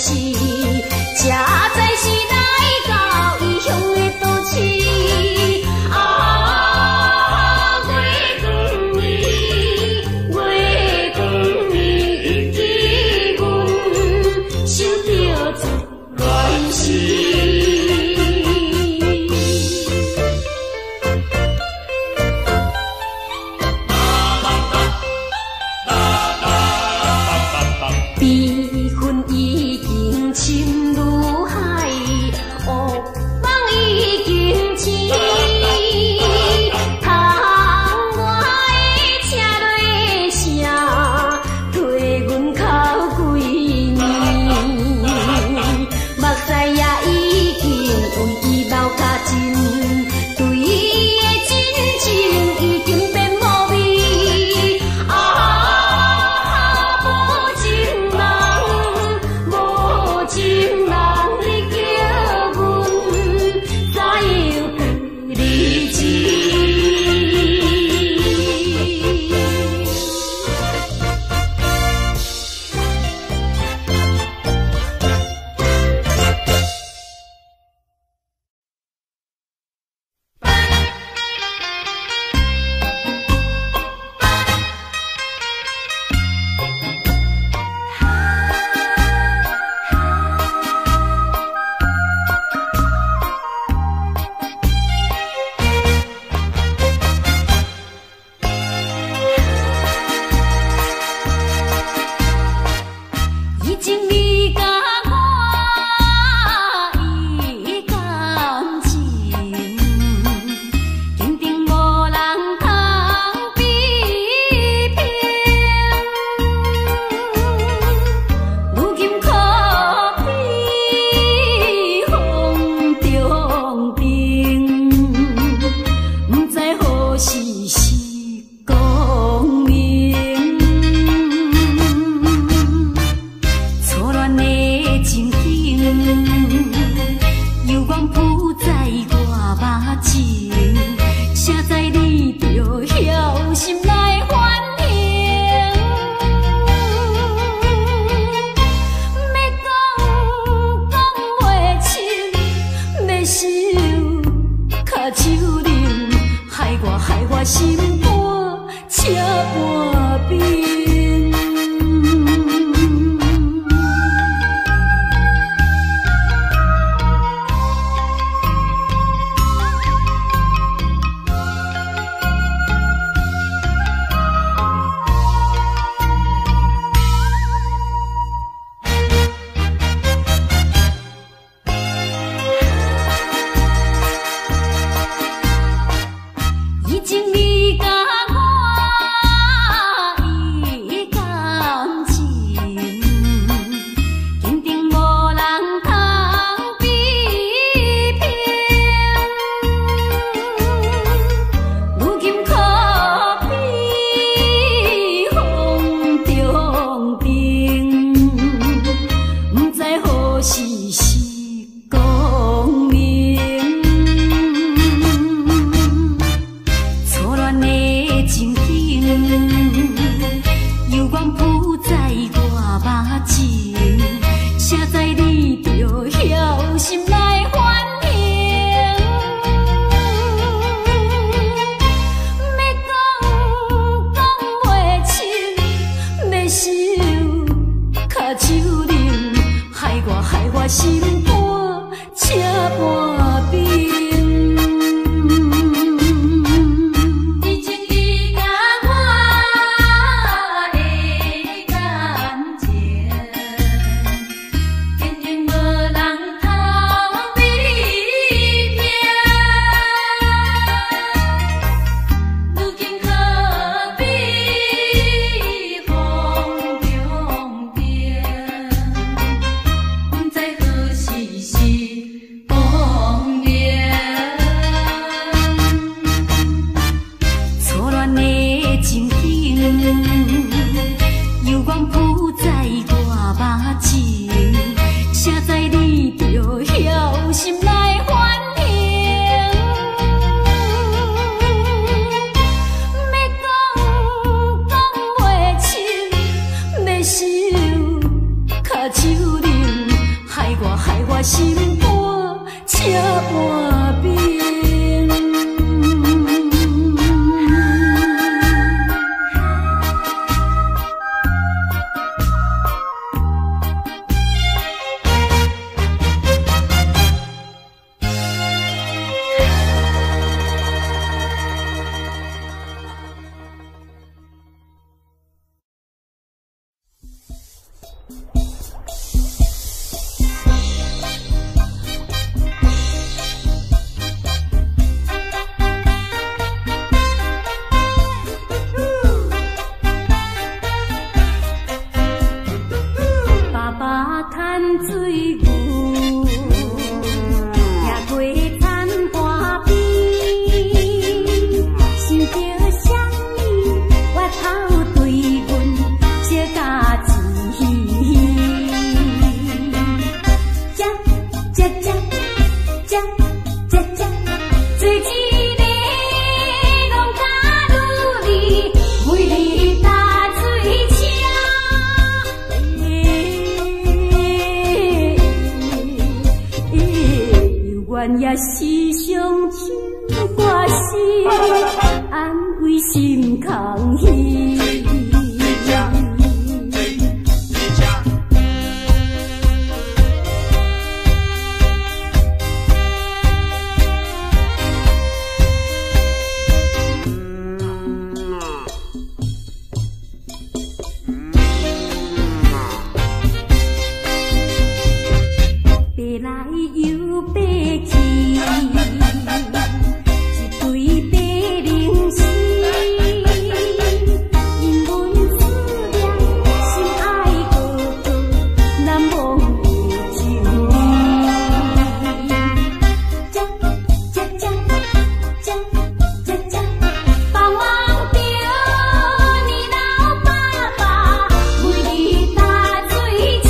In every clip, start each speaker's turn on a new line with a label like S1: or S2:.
S1: 是，这才是来到异乡的都市。月光伊记阮受着这乱世。悲愤已经深如海，恶梦已经醒。窗外的车落声，替阮哭几年。目屎也已经为伊流甲尽，对伊的真情已经变无味。情人你叫阮怎样对你知？已经你甲我依感情，坚定无人通比拼。如今可比风中冰，不知何时是光明。错乱的情景，犹原浮在我目前，谁知你着晓心来反应？要讲袂清，要想脚手冷，害我心肝车半冰。已经你甲我依感情，坚定无人通比拼。如今可比风中冰，不知何时是光明。错咱也时常唱歌诗，安慰心空虚。白来又白去，一对白灵丝，因阮思念心爱哥哥，难忘的情义。จ๊จ๊จ๊จ๊จ๊จ๊จ๊，放望着你老爸爸，为你打水车。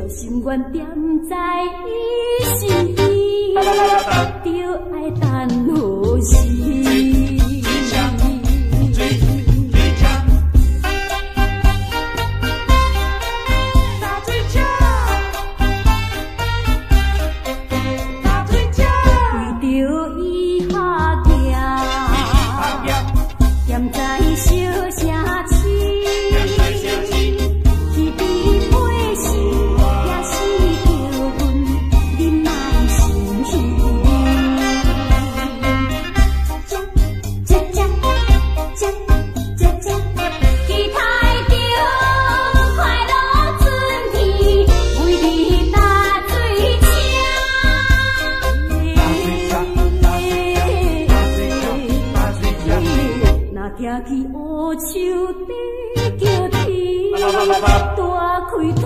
S1: 心愿踮在伊身边，就爱等何时？为着伊下行，踮在小城市。听去乌树底叫天，大开吐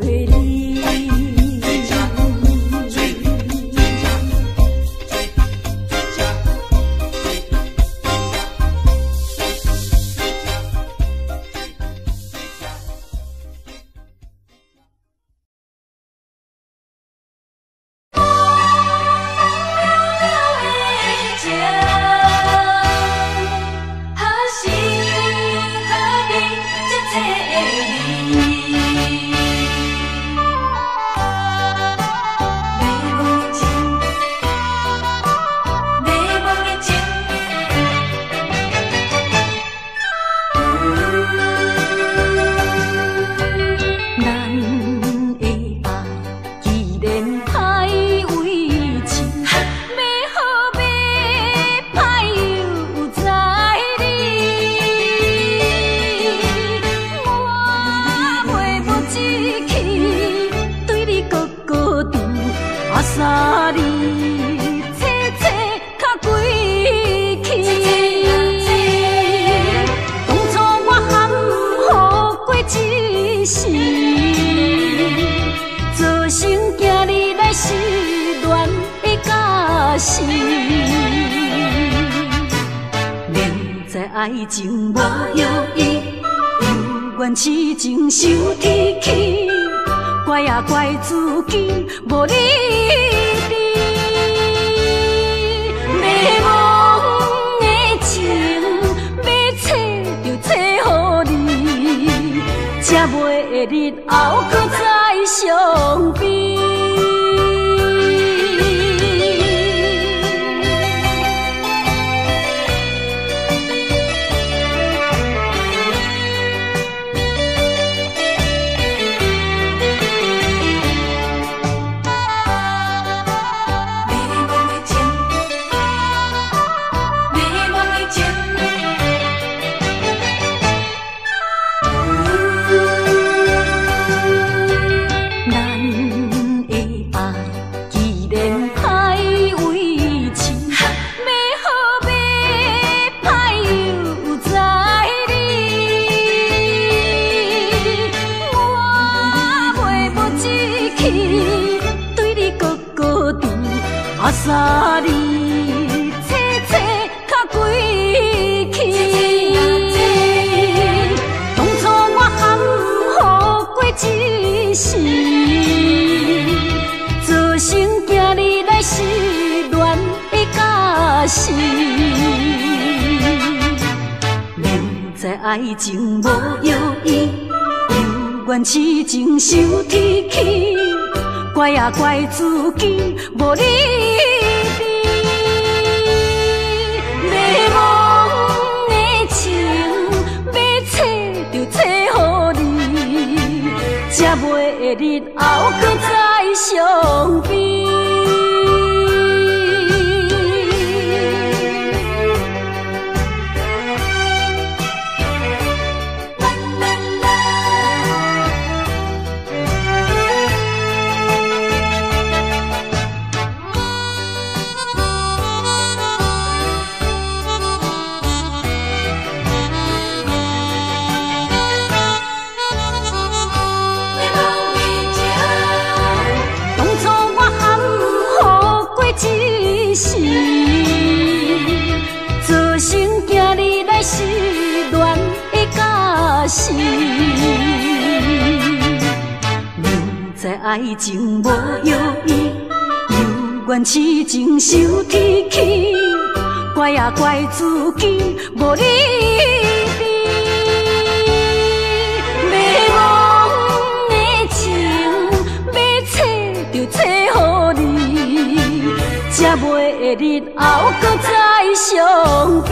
S1: 袂离。沙里切切较归去，当初我含糊过一世，做成今日来失恋的假死。明知爱情无意义，又愿痴情受天气。怪啊怪自己无理智，迷茫的情要找就找予你，才袂日后搁再相比。啊，沙里切切较归去，当初我含糊过一世，做成今日来失恋的假死。明知爱情无意义，怨痴情受天气，怪啊怪自己无理智。迷惘的情，要找就找予你，才袂日后搁再相比。爱情无意义，又怨痴情受天气，怪啊怪自己无理智。迷惘的情，要找就找予你，才袂日后搁再相比。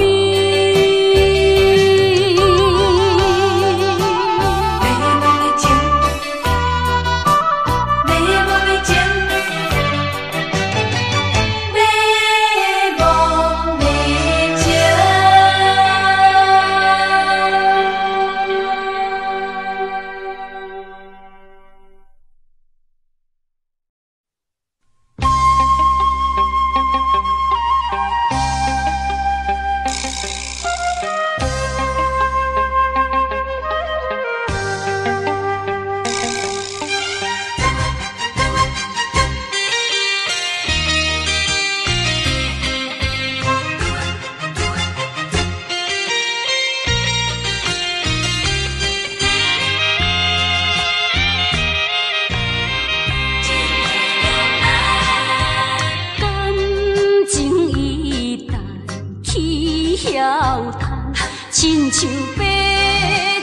S1: 亲像白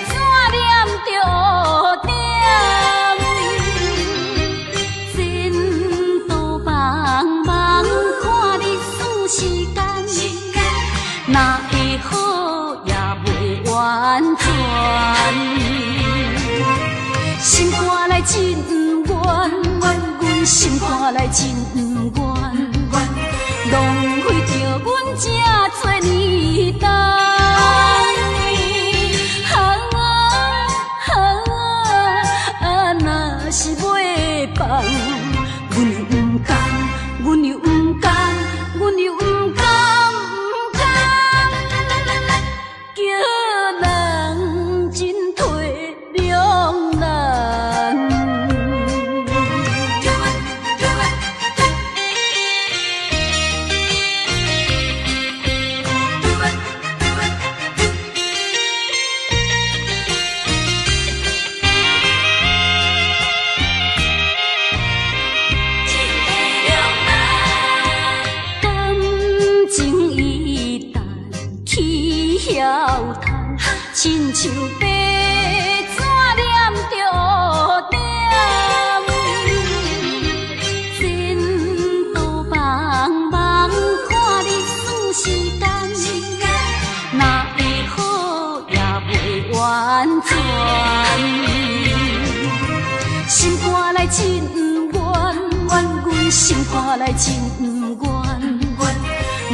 S1: 纸念着点，前途茫茫，看日子时间，哪会好也袂完全。心肝内真冤，阮心肝内真冤，浪费着阮这多年代。是袂放，阮又不甘，阮又不甘，阮又不甘，不甘，叫人进退两难。亲像白纸念着点，前途茫茫，看日子时间，哪会好也袂完全。心肝内真冤，阮心肝内真冤，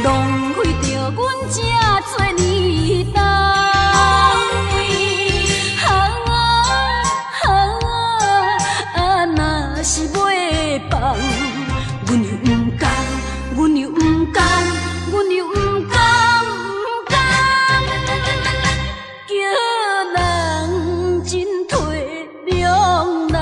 S1: 浪费着阮这多年代。是袂放，阮又不甘，阮又不甘，阮又不甘，不甘，叫人进退两难。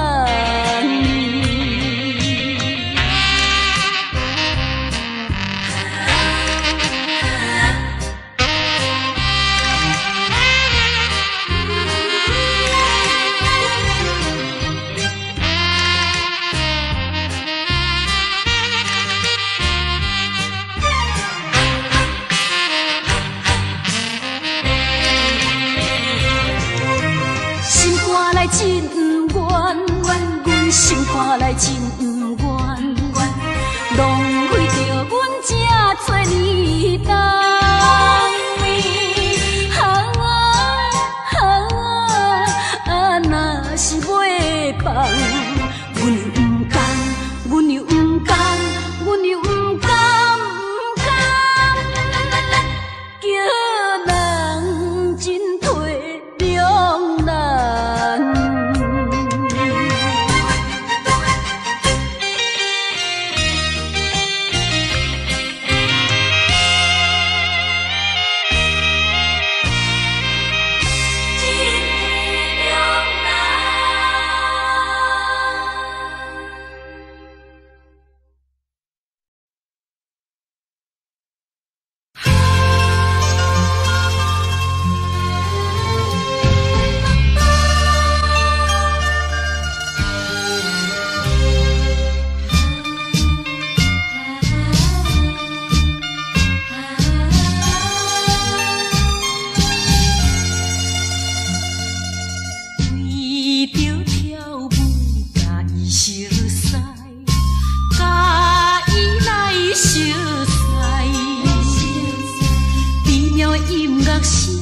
S1: 声，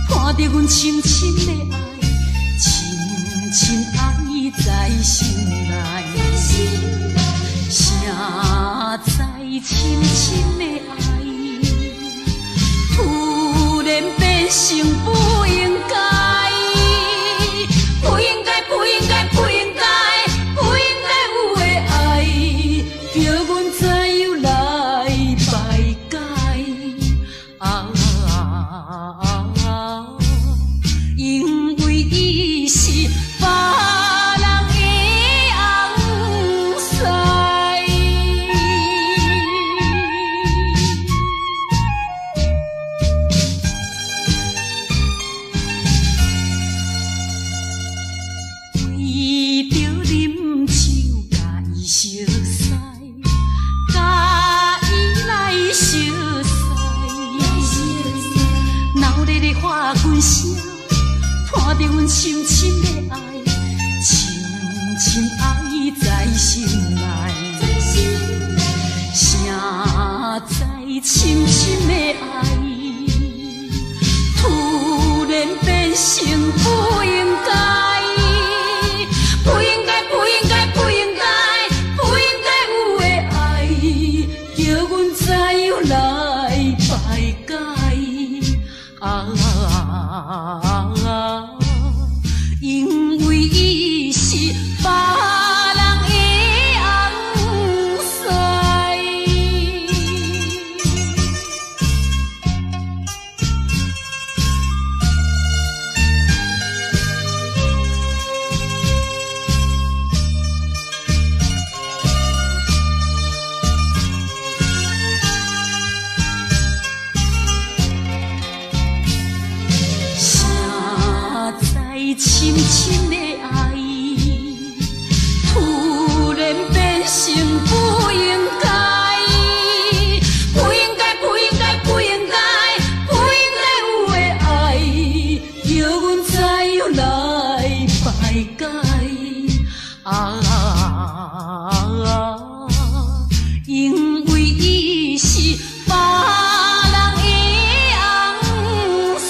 S1: 看着阮深深的爱，深深爱在心内。谁知深深的爱，突然变成不应该。 不应该，不应该，不应该，不应该有的爱，叫阮怎样来排解？因为伊是别人的红婿。为着啉酒，甲伊熟识，甲伊来熟识，闹热的花拳声，看着阮深深的爱，深深爱在心内。谁知深深的爱，突然变成不应该。 不应该，不应该，不应该，不应该有的爱，叫阮怎样来排解？因为伊是别人的红婿。深深的爱，突然变成不应该，不应该，不应该，不应该，不应该有的爱，叫阮怎样来排解？因为伊是别人的红婿。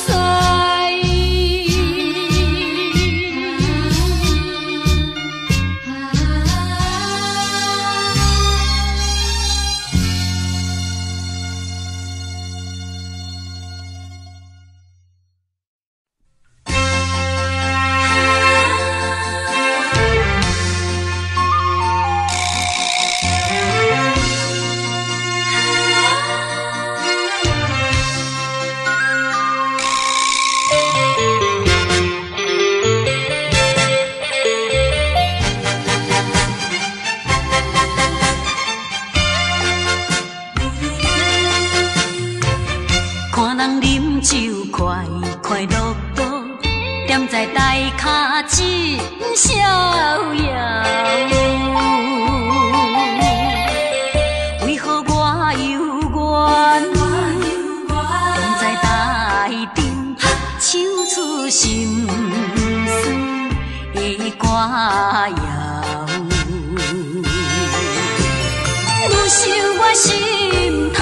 S1: 看人饮酒快快乐乐，踮在台脚真逍遥。为何我犹原踮在台顶，唱出心酸的歌谣？愈想我心头。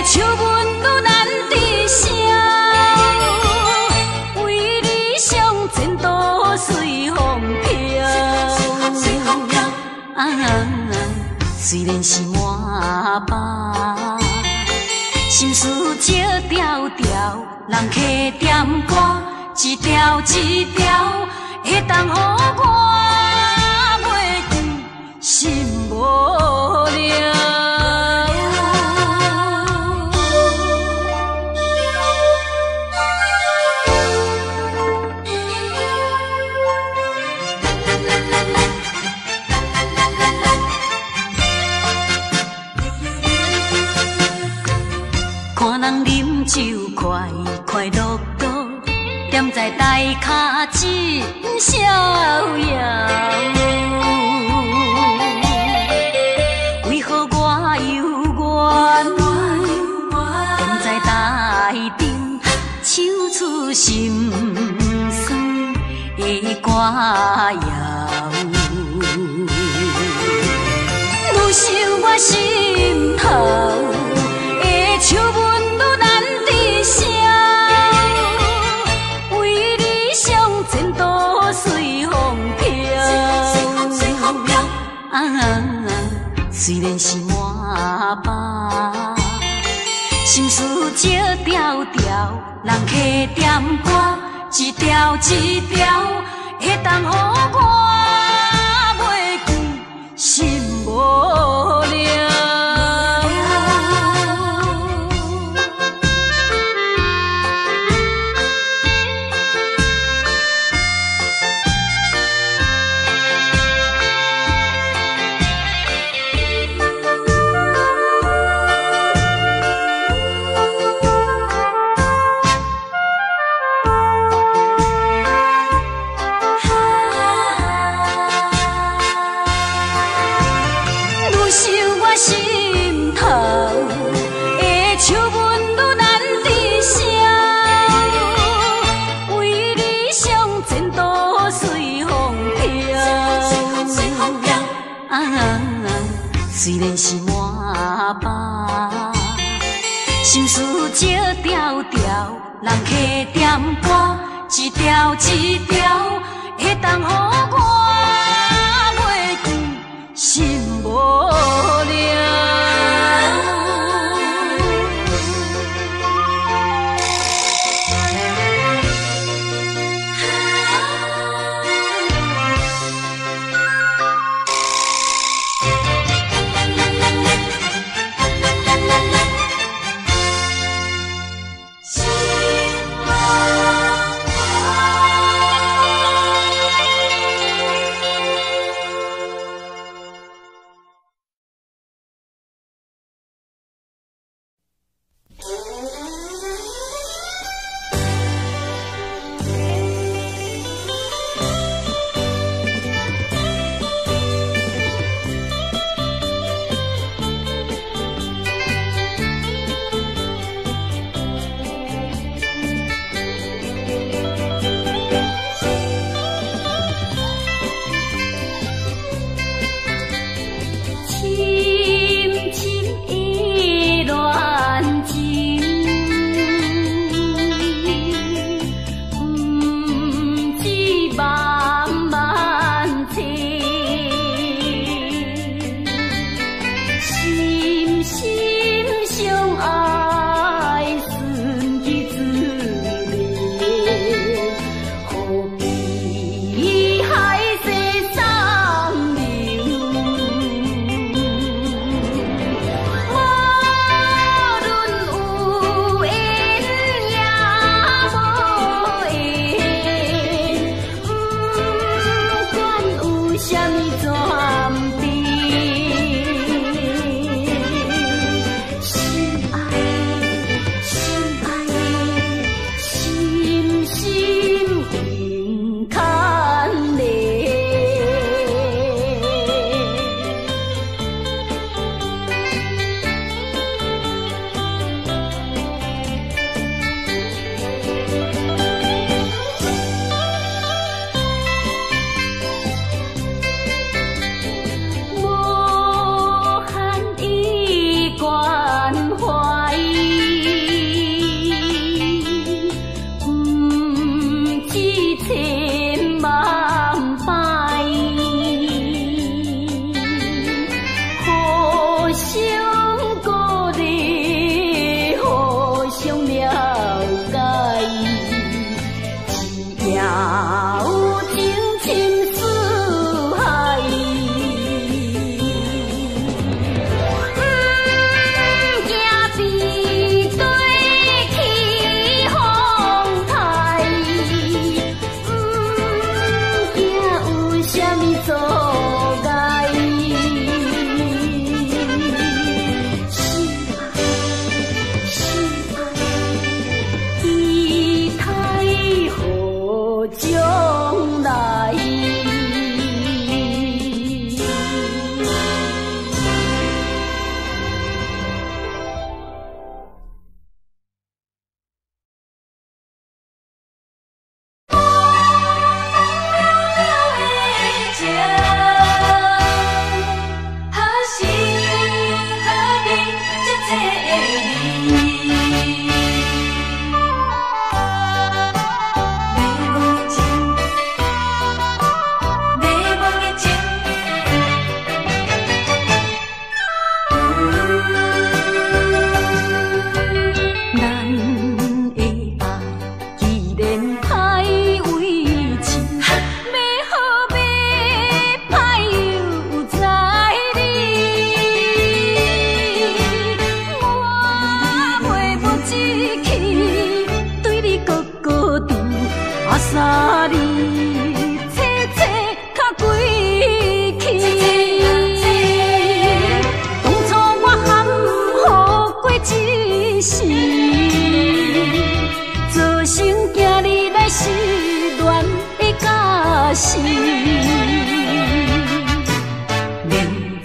S1: 笑阮愈难治消，为理想前途随风飘。虽然是满腹，心事少条条，人客点歌，一条一条，会当予我袂记心无聊。 看人饮酒快快乐乐，踮在台脚真逍遥。为何我犹原踮在台顶，唱出心酸的歌谣？愈想我心头的笑阮愈难治。虽然是满腹，心事少条条，人客点歌，一条一条，会当予我袂记心无聊。心头的笑纹愈难抵消，为理想前途随风飘。虽然是满腹，心事少条条，人客点歌，一条一条，会当予我袂记心无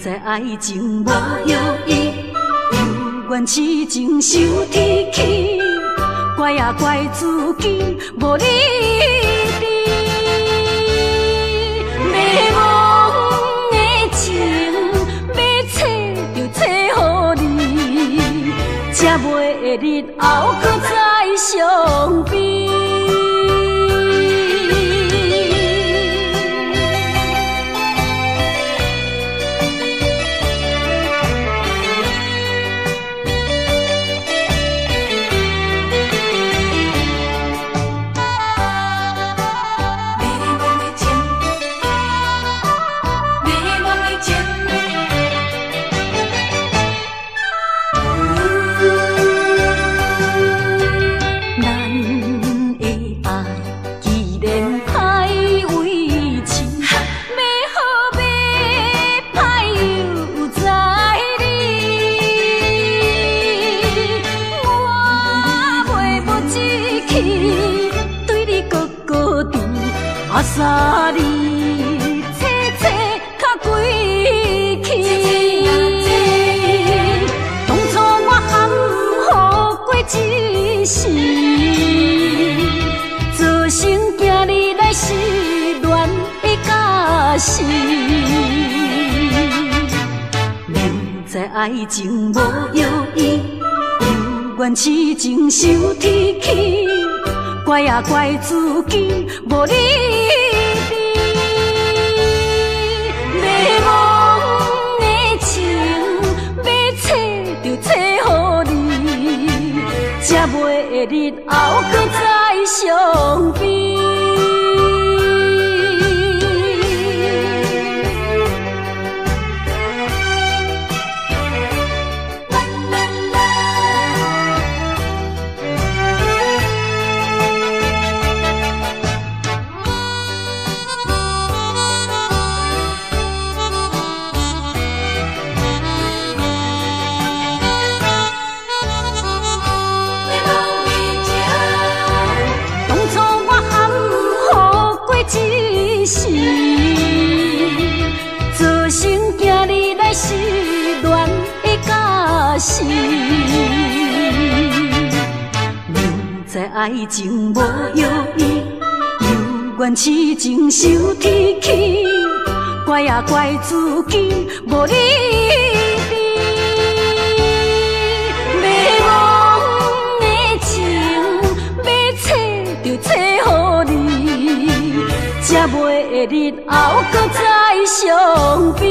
S1: 知爱情无意义，有缘痴情受天气，怪也怪自己无理智。迷茫的情，要找就找予你，才袂日后搁再相比。阿三你切切较贵气，当初我含糊过一世，做成今日来失恋的假死。明知爱情无意义，有缘痴情受天气，怪也怪自己无理智，迷茫的情要找就找予你，才袂日后搁再相比。做成今日来失恋的假死，明知爱情无意义，有缘痴情受天气，怪也怪自己无理智，迷茫的情要找就找予你，才袂日后搁再相比。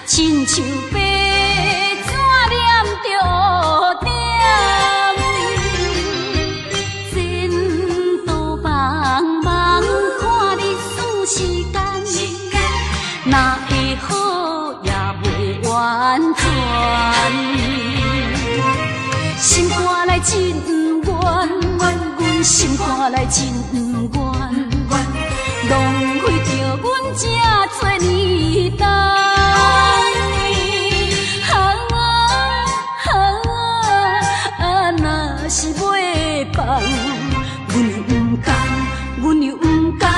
S1: 亲像白纸念着点，前途茫茫，看日数时间，哪会好也袂完全。心肝内真冤，阮心肝内真冤，浪费着阮这多年等。是袂放，阮又不甘，阮又不甘，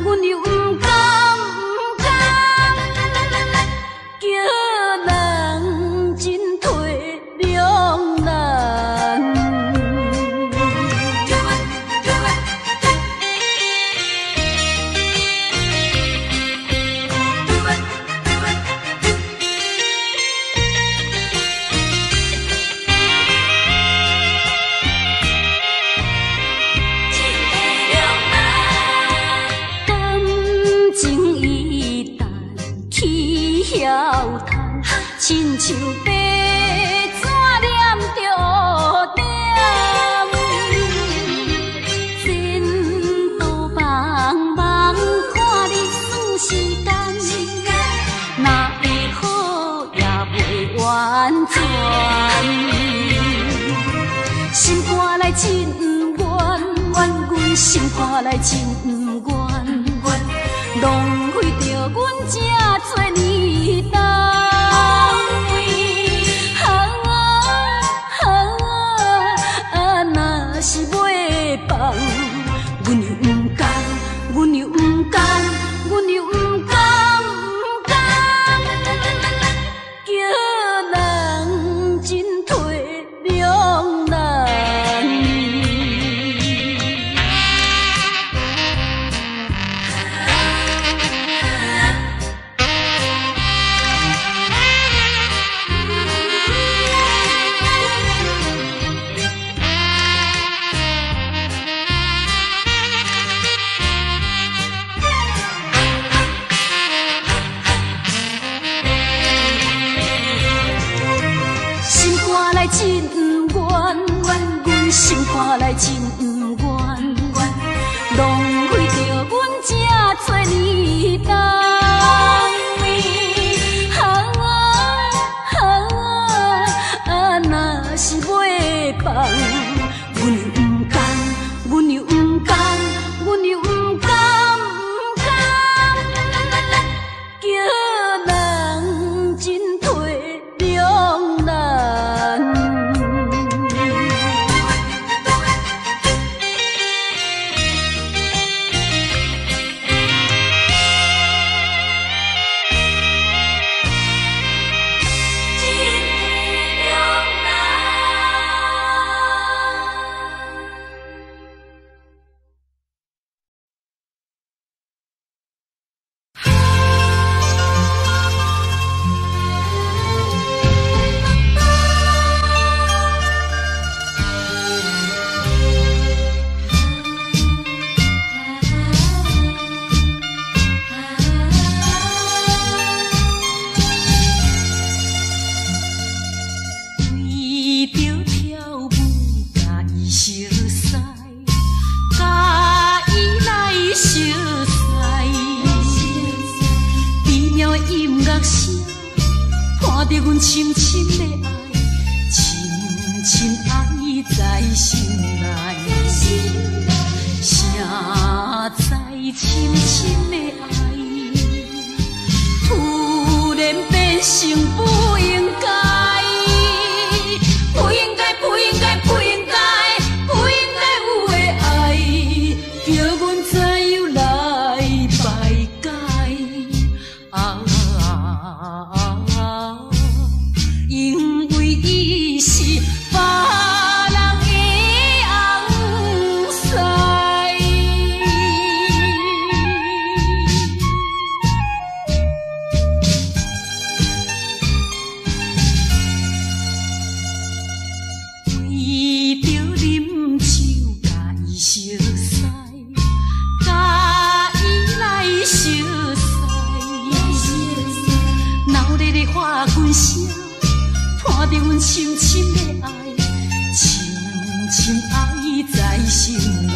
S1: 阮又不甘，不甘，叫人真体谅人。了叹，亲像白纸念着点。前途茫茫，看你算时间，若会好也袂完全。心肝内真不愿，阮心肝内真不愿，浪费着阮这多年等。若是袂放，阮又不甘，阮又不甘，阮又不甘，不甘，叫人真体谅难。真不愿，阮心肝内真不愿，浪费着阮这多年等。若是袂放，阮又不甘，阮又不甘，阮又不甘，不甘，叫人真体谅难。看着阮深深的爱，深深爱在心内，谁知深深的爱，突然变成不应该，不应该，不应该，不应该，不应该有的爱，叫阮怎样来排解啊？因为伊是别人的红婿，为着啉酒甲伊相识，甲伊来相识，闹热的花拳声。看着阮深深的爱，深深爱在心内，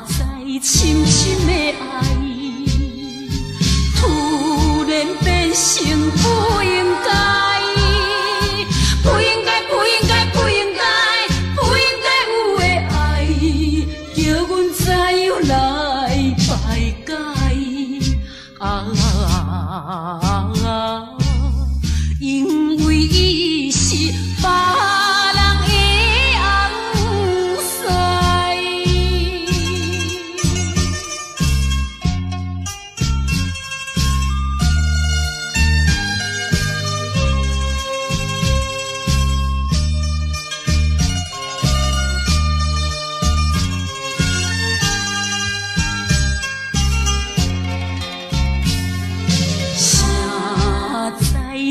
S1: 谁知深深的爱，突然变成不应该，不应该，不应该，不应该，不应该有的爱，叫阮怎样来排解啊？因为伊是别人的红婿。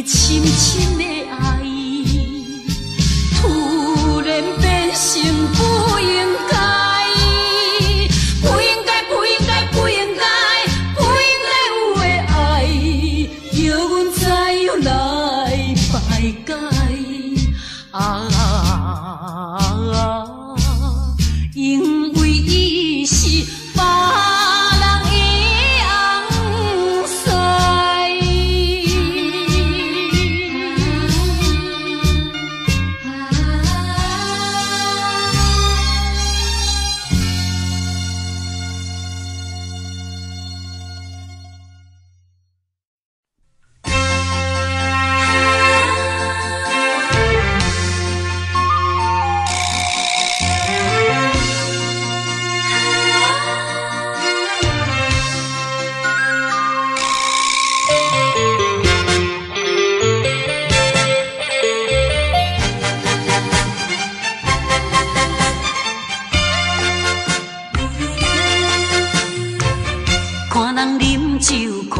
S1: 深深的爱，突然变成不应该，不应该，不应该，不应该，不应该有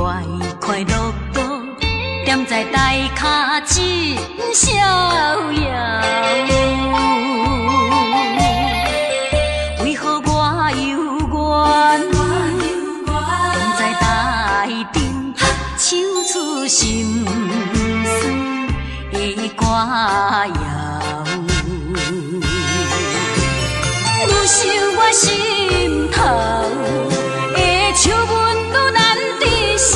S1: 快快乐乐，踮在台脚真逍遥。为何我犹原踮在台顶，唱出心酸的歌谣？愈想我心头的笑纹愈难抵消，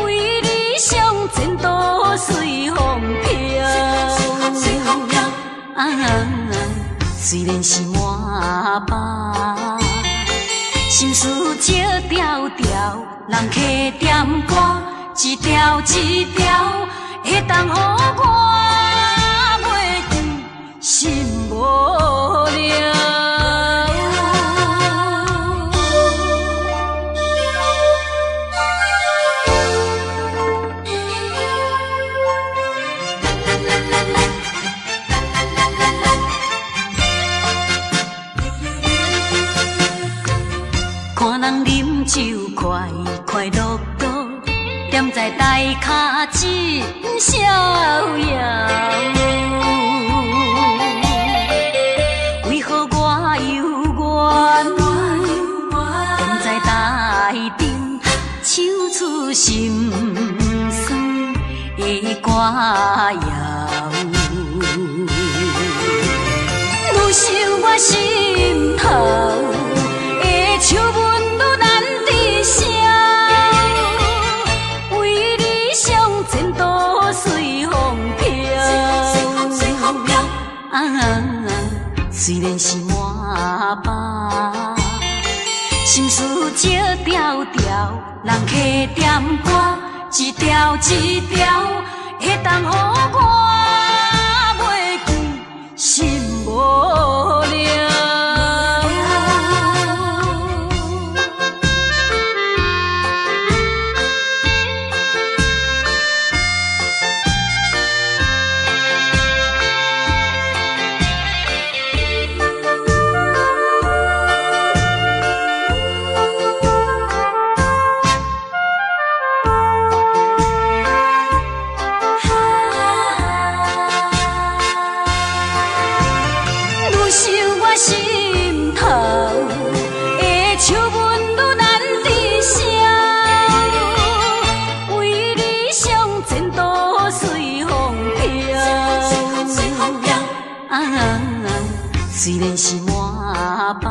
S1: 为理想前途随风飘。虽然是满腹心事少条条，人客点歌一条一条，会当予我袂记心无聊。看人饮酒快快乐乐，踮在台脚真逍遥。为何我犹原踮在台顶，唱出心酸的歌谣？愈想我心头的笑纹愈难抵消，为理想前途随风飘。虽然是满腹心事少条条，人客点歌一条一条，会当予我袂记心无聊。心头的笑纹愈难抵消，为理想前途随风飘。虽然是满腹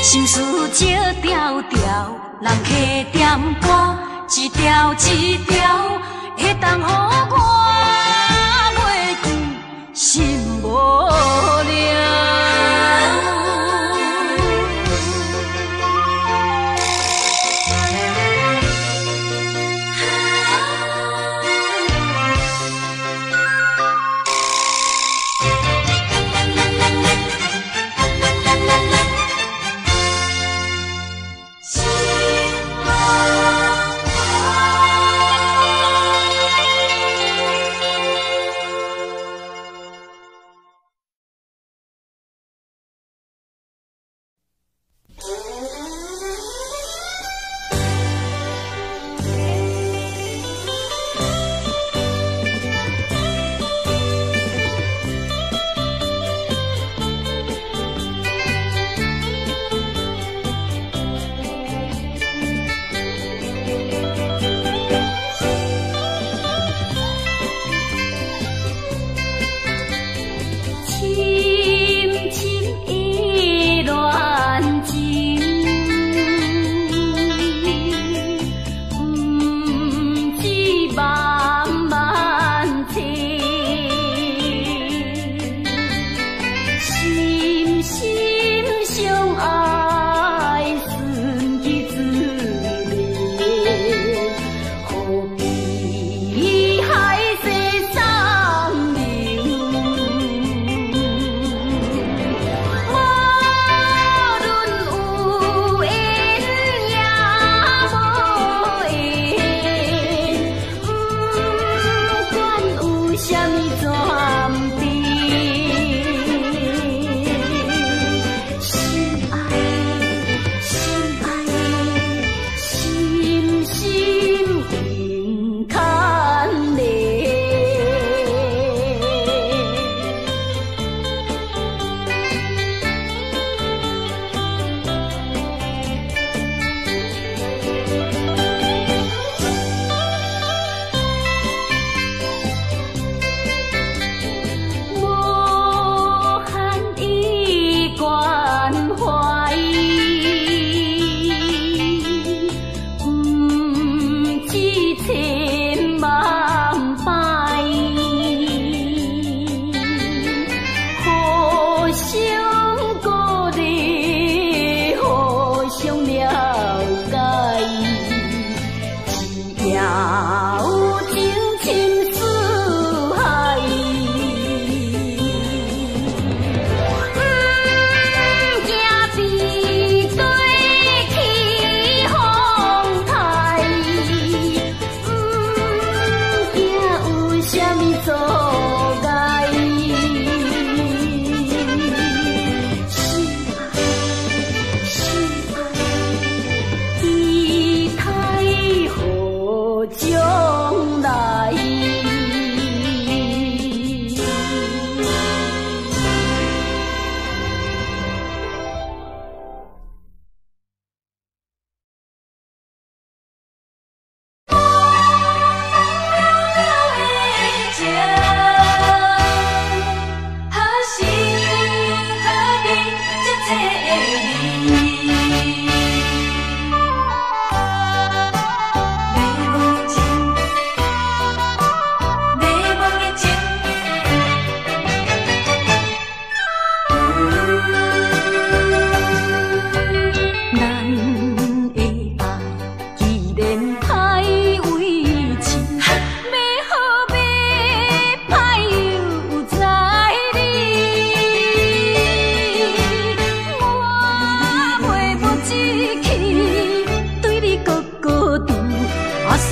S1: 心事少条条，人客点歌一条一条，会当予我袂记心无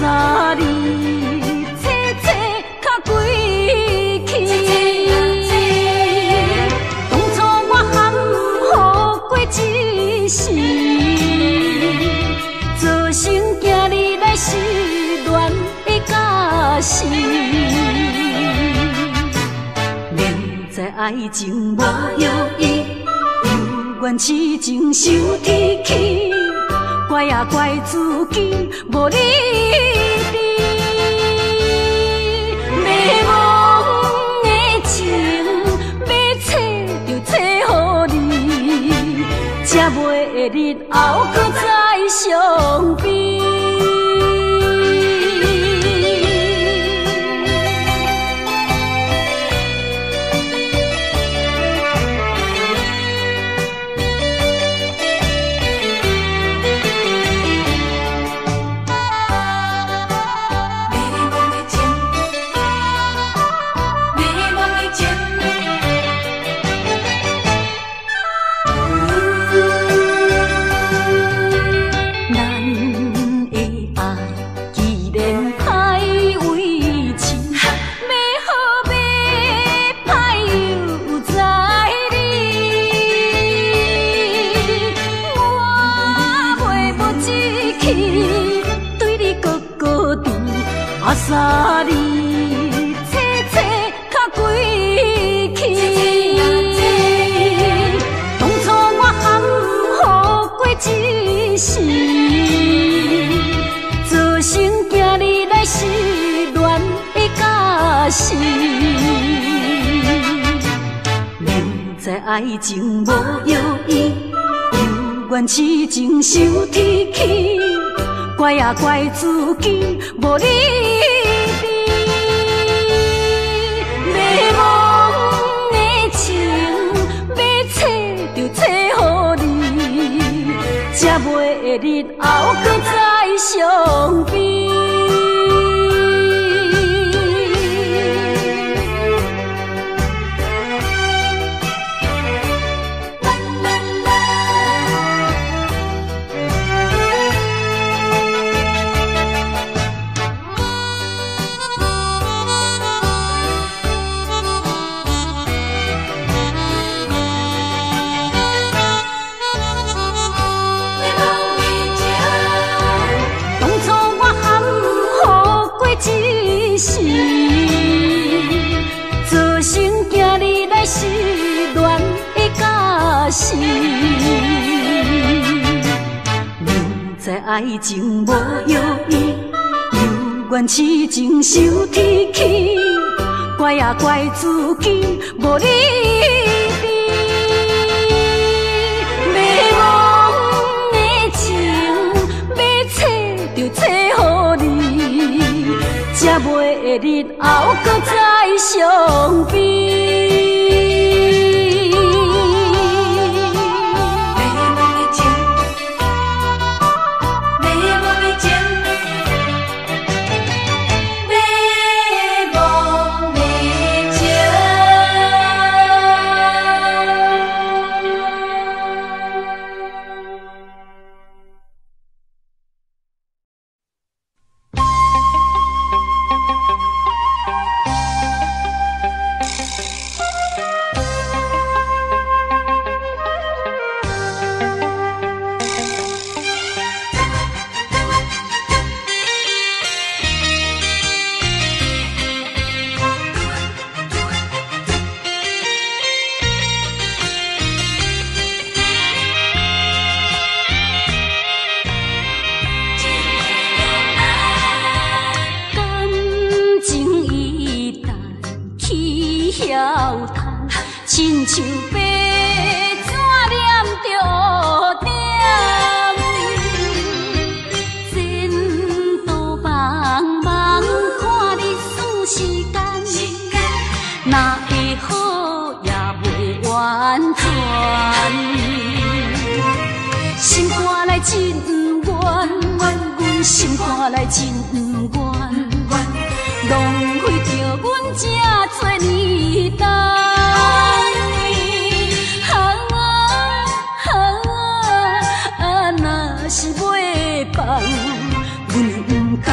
S1: 三日切切较归去。当初我含糊过一世，做成今日来失恋的假死。明知爱情无意义，又怨痴情受天气。怪也怪自己无理智，迷惘的情要找就找予你，才袂日后搁再相比。三日切切较归去，当初我含糊过一世，做成今日来失恋的假死。明知爱情无意义，又怨痴情受天气。怪也怪自己无理智，迷惘的情要找就找予你，才袂日后搁再相比。做成今日来失恋的假死，明知爱情无意义，又怨痴情受天气。怪也怪自己无理智，迷惘的情要找就找予你，才袂日后搁再相比。亲像白纸念着点，前途茫茫，看日数时间，哪会好也袂完全。心肝内真冤，阮心肝内真冤，浪费着阮这多年代。是袂放，阮毋甘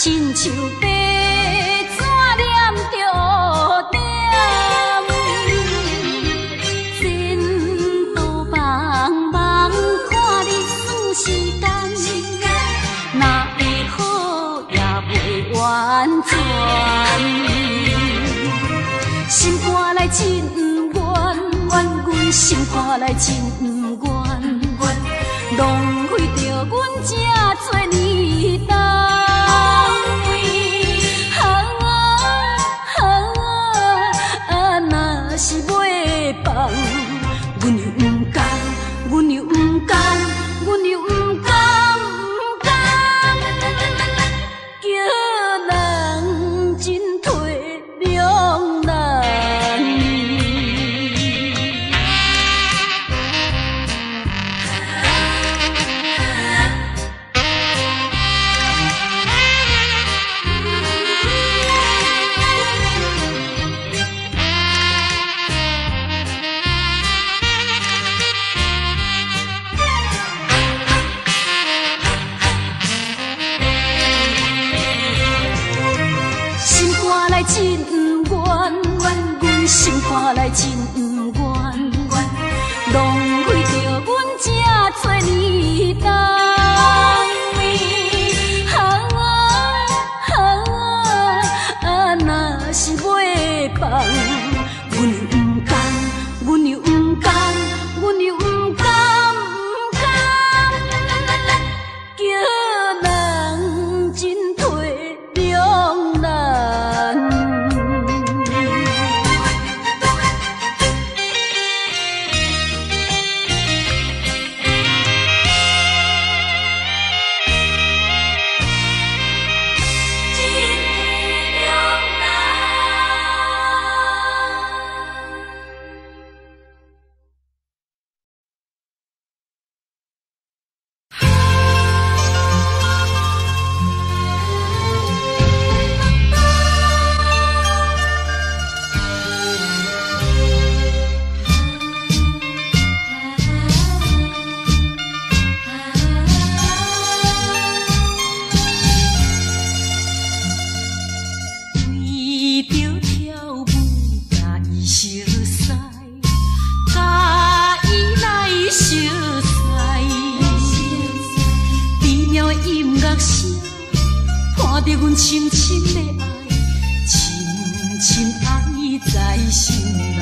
S1: 亲像白纸念着点，前途茫茫，看日子时间，哪会好也袂完全。心肝内真不愿，阮心肝内真不愿，浪费着阮这多年等。是袂放，阮又不甘，阮又不甘，阮又不甘，叫人真体谅咱。真不愿，阮心肝内真不愿，浪费着阮这多年等。若是袂放，阮又不甘，阮又不甘，阮又不甘，叫人真体谅咱。看着阮深深的爱，深深爱在心内，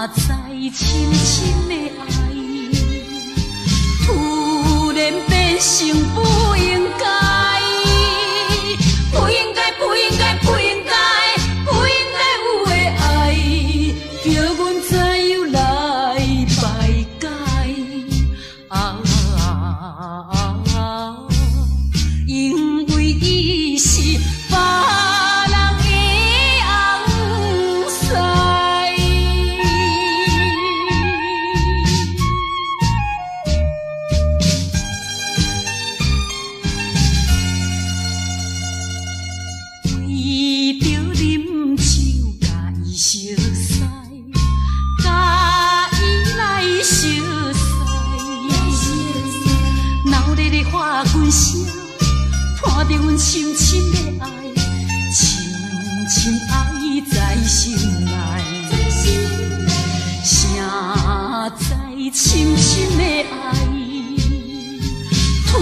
S1: 谁知深深的爱，突然变成不应该，不应该，不应该，不应该，不应该有的爱，叫阮怎样来排解？因为伊是别人的红婿，为着啉酒甲伊相识，甲伊来相识，闹热的花拳声。看着阮深深的爱，深深爱在心内，谁知深深的爱，突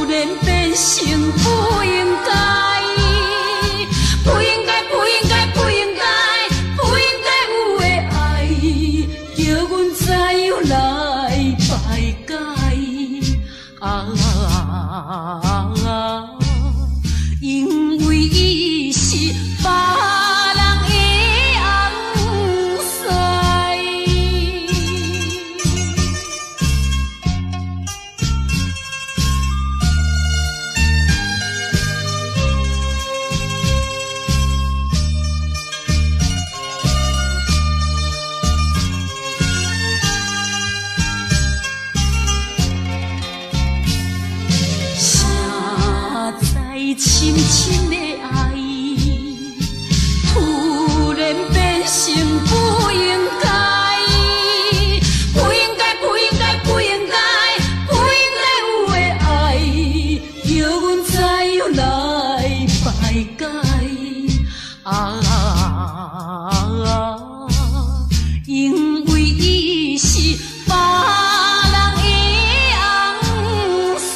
S1: 然变成不应该，不应该，不应该，不应该，不应该有的爱，叫阮怎样来排解？因为伊是别人的红婿。深深的爱，突然变成不应该，不应该，不应该，不应该，不应该有的爱，因为伊是别人的翁婿。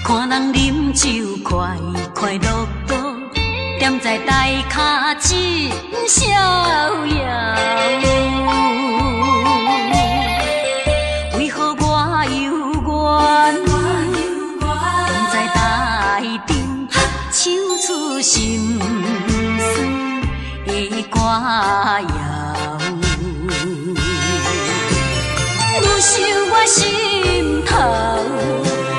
S1: 看人饮酒快快乐乐，踮在台脚真逍遥。为何我犹原踮在台顶，唱出心酸的歌谣？愈想我心头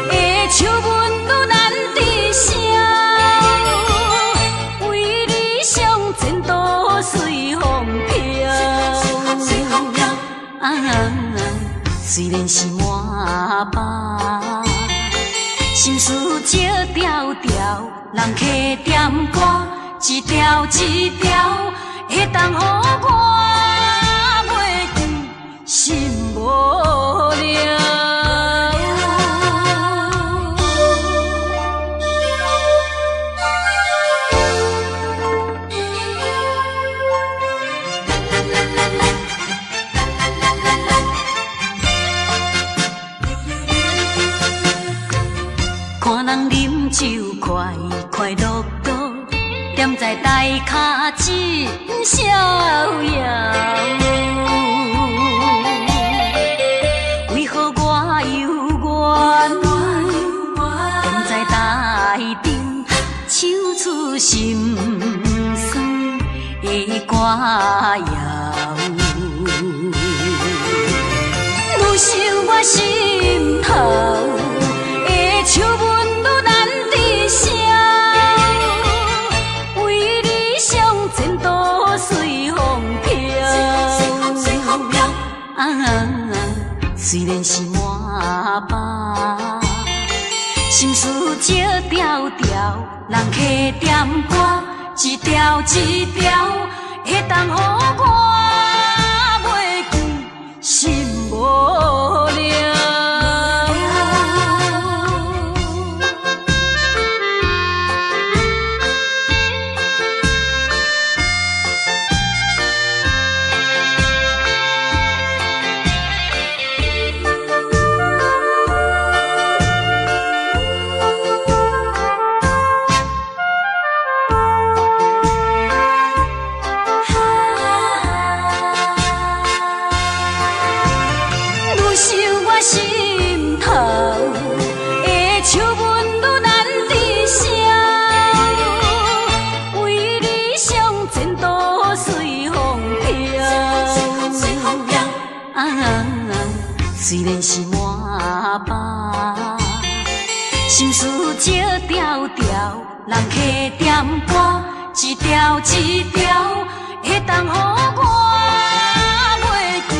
S1: 的笑纹愈难抵消，为理想前途随风飘。虽然是满腹心事少条条，人客点歌一条一条，会当予我袂记心无聊。看人饮酒快快乐乐，踮在台脚真逍遥。为何我犹原踮在台顶，唱出心酸的歌谣？愈想我心头的笑纹愈难抵消，为理想前途随风飘。虽然是满腹心事少条条，人客点歌一条一条，会当予我袂记心无聊。心头的笑纹愈难抵消，为理想前途随风飘。虽然是满腹心事少条条，人客点歌一条一条，会当予我袂记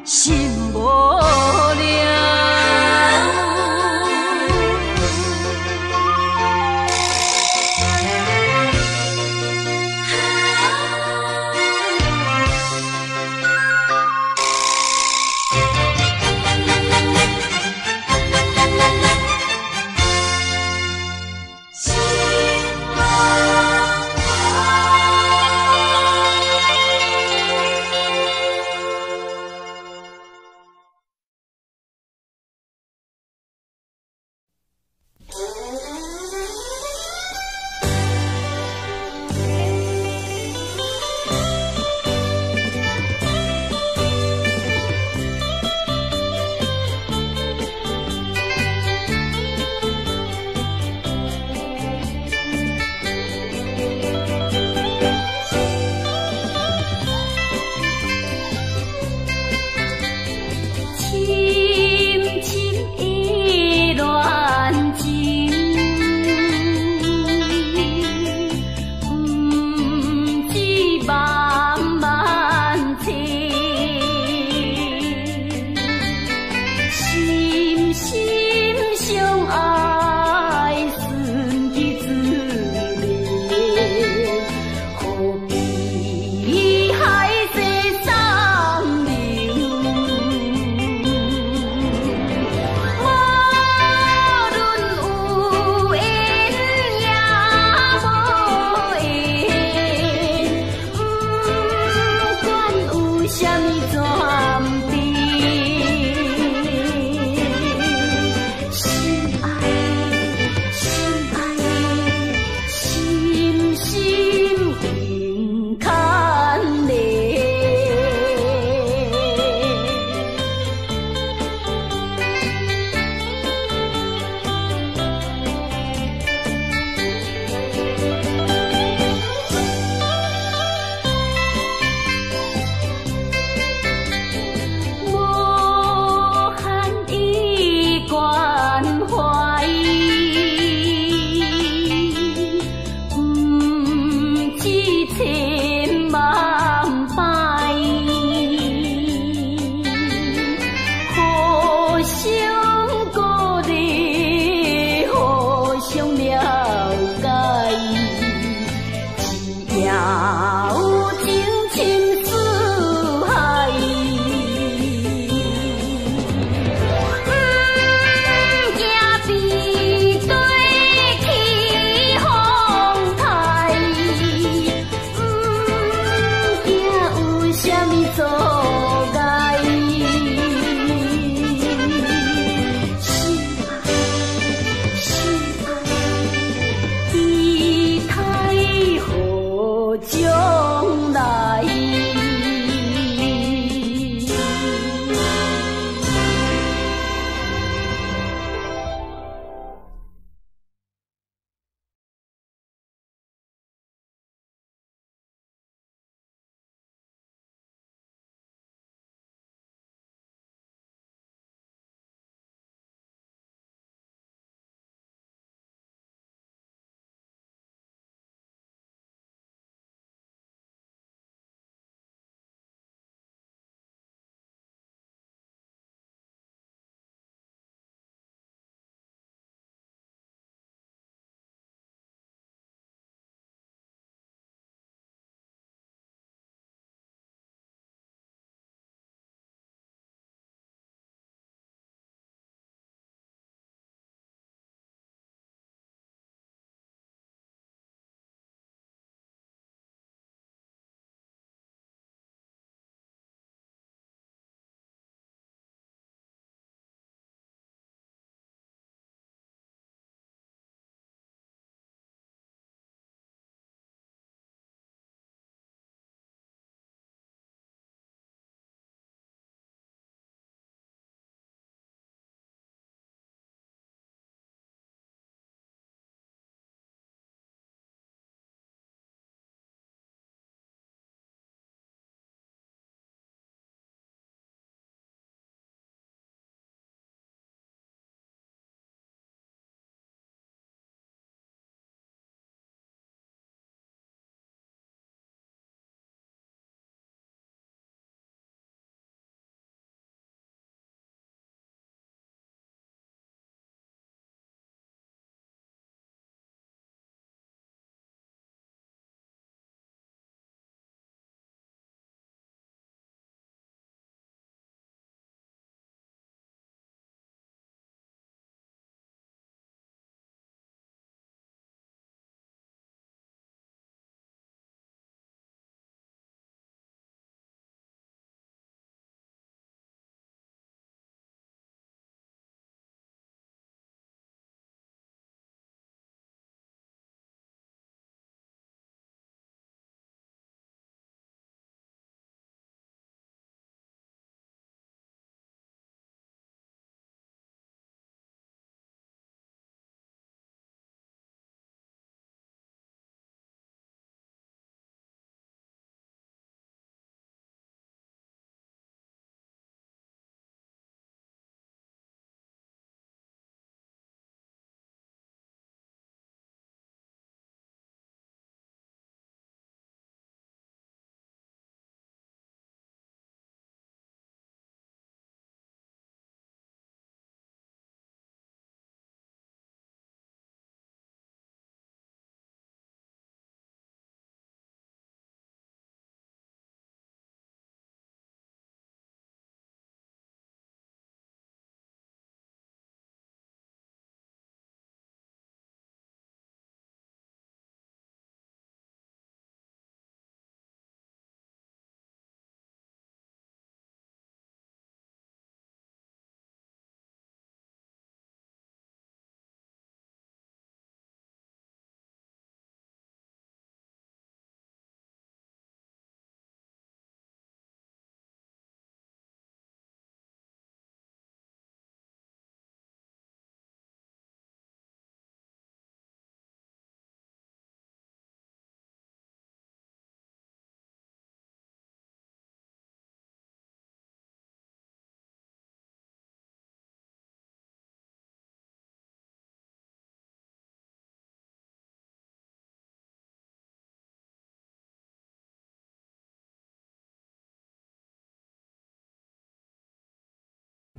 S1: 心无聊。么全知？心爱的，心爱的，心心永牵连。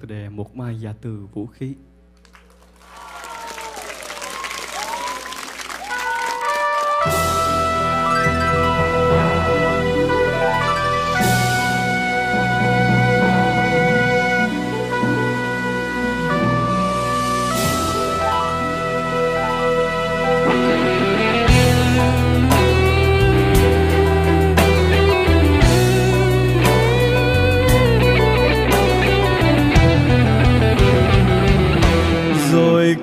S2: cái đề một mai giả từ vũ khí.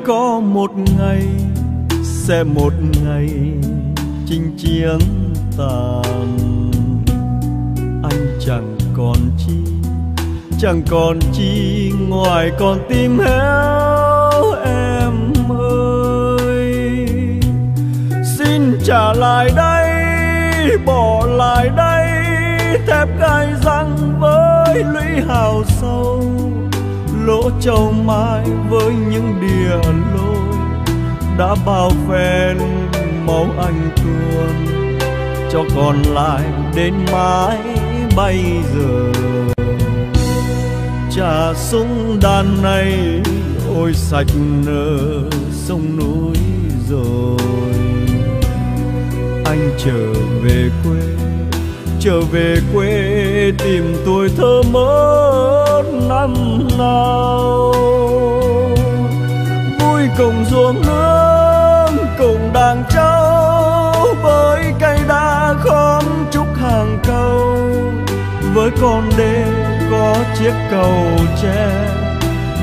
S3: Có một ngày sẽ một ngày chinh chiến tàn, anh chẳng còn chi ngoài con tim héo em ơi. Xin trả lại đây, bỏ lại đây thép gai răng với lũy hào sâu, lỗ châu mai với những đìa lôi đã bao phen máu anh tuôn, cho còn lại đến mãi bây giờ. Trà súng đàn này ôi sạch nở sông núi rồi. Anh trở về quê tìm tuổi thơ mất năm nào. Vui cùng ruộng nương cùng đàn trâu, với cây đa khóm trúc hàng câu, với con đê có chiếc cầu tre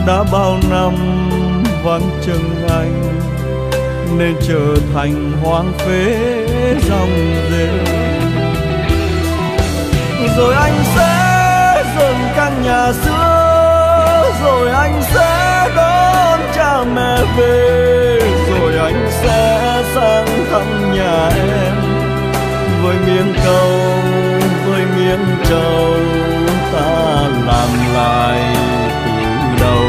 S3: đã bao năm vắng chân anh, nên trở thành hoang phế dòng rêu. Rồi anh sẽ dọn căn nhà xưa, rồi anh sẽ đón cha mẹ về, rồi anh sẽ sang thăm nhà em với miếng câu, với miếng trầu ta làm lại từ đầu.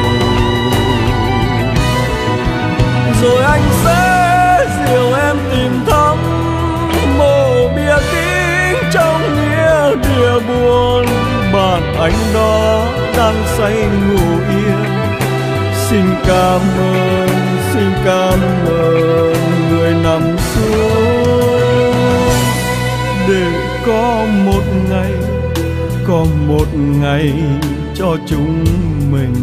S3: Rồi anh sẽ dìu em tìm thăm mộ bia kính trong nghĩa địa buồn, bạn anh đó đang say ngủ yên. Xin cảm ơn người nằm xuống, để có một ngày cho chúng mình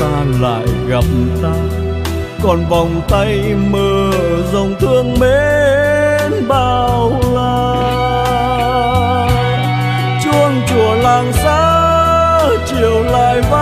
S3: ta lại gặp ta, còn vòng tay mơ dòng thương mến bao la. Chuông chùa làng xa chiều lại vang